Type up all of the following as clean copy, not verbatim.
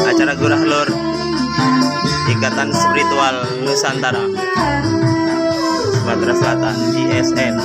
Acara Gurah Lur Ikatan Spiritual Nusantara Sumatera Selatan ISN.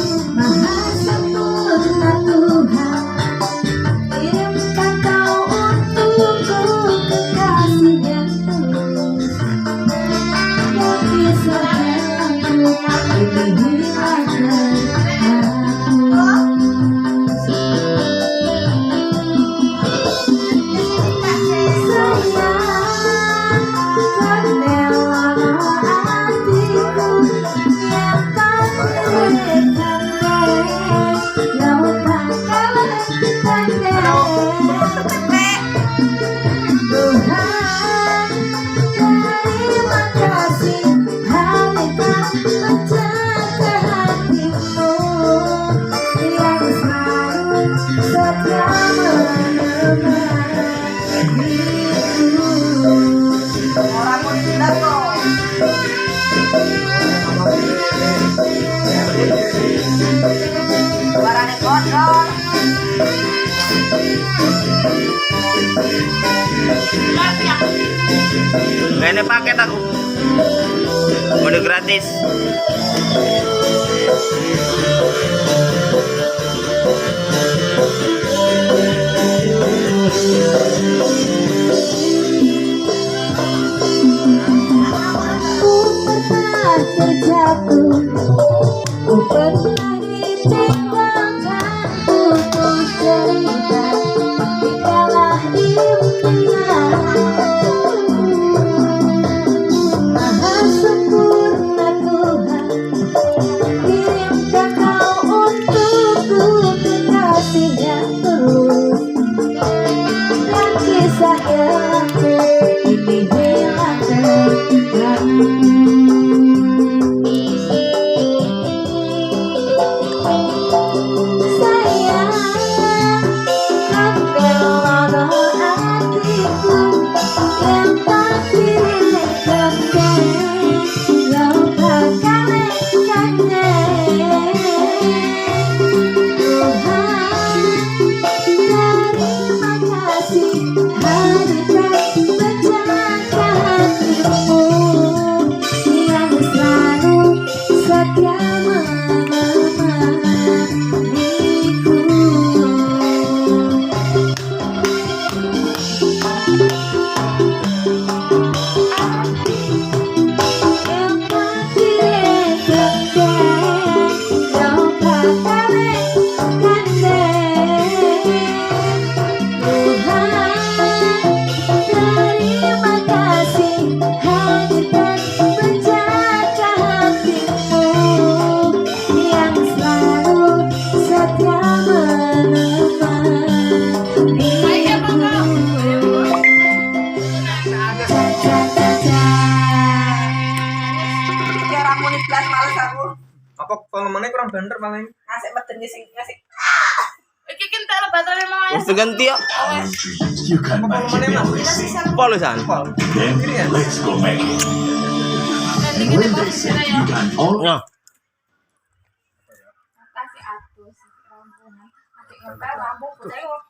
Gak ada paket aku, mode gratis. Apa pengumumannya kurang bener paling ngasih medeni sing ngasih iki kan tak batale mau Wis ganti ya. You can imagine everything. Polusan. Then let's go make it. And when they say you can all Ya. kasih atus rampungan apik ngepel lampu putih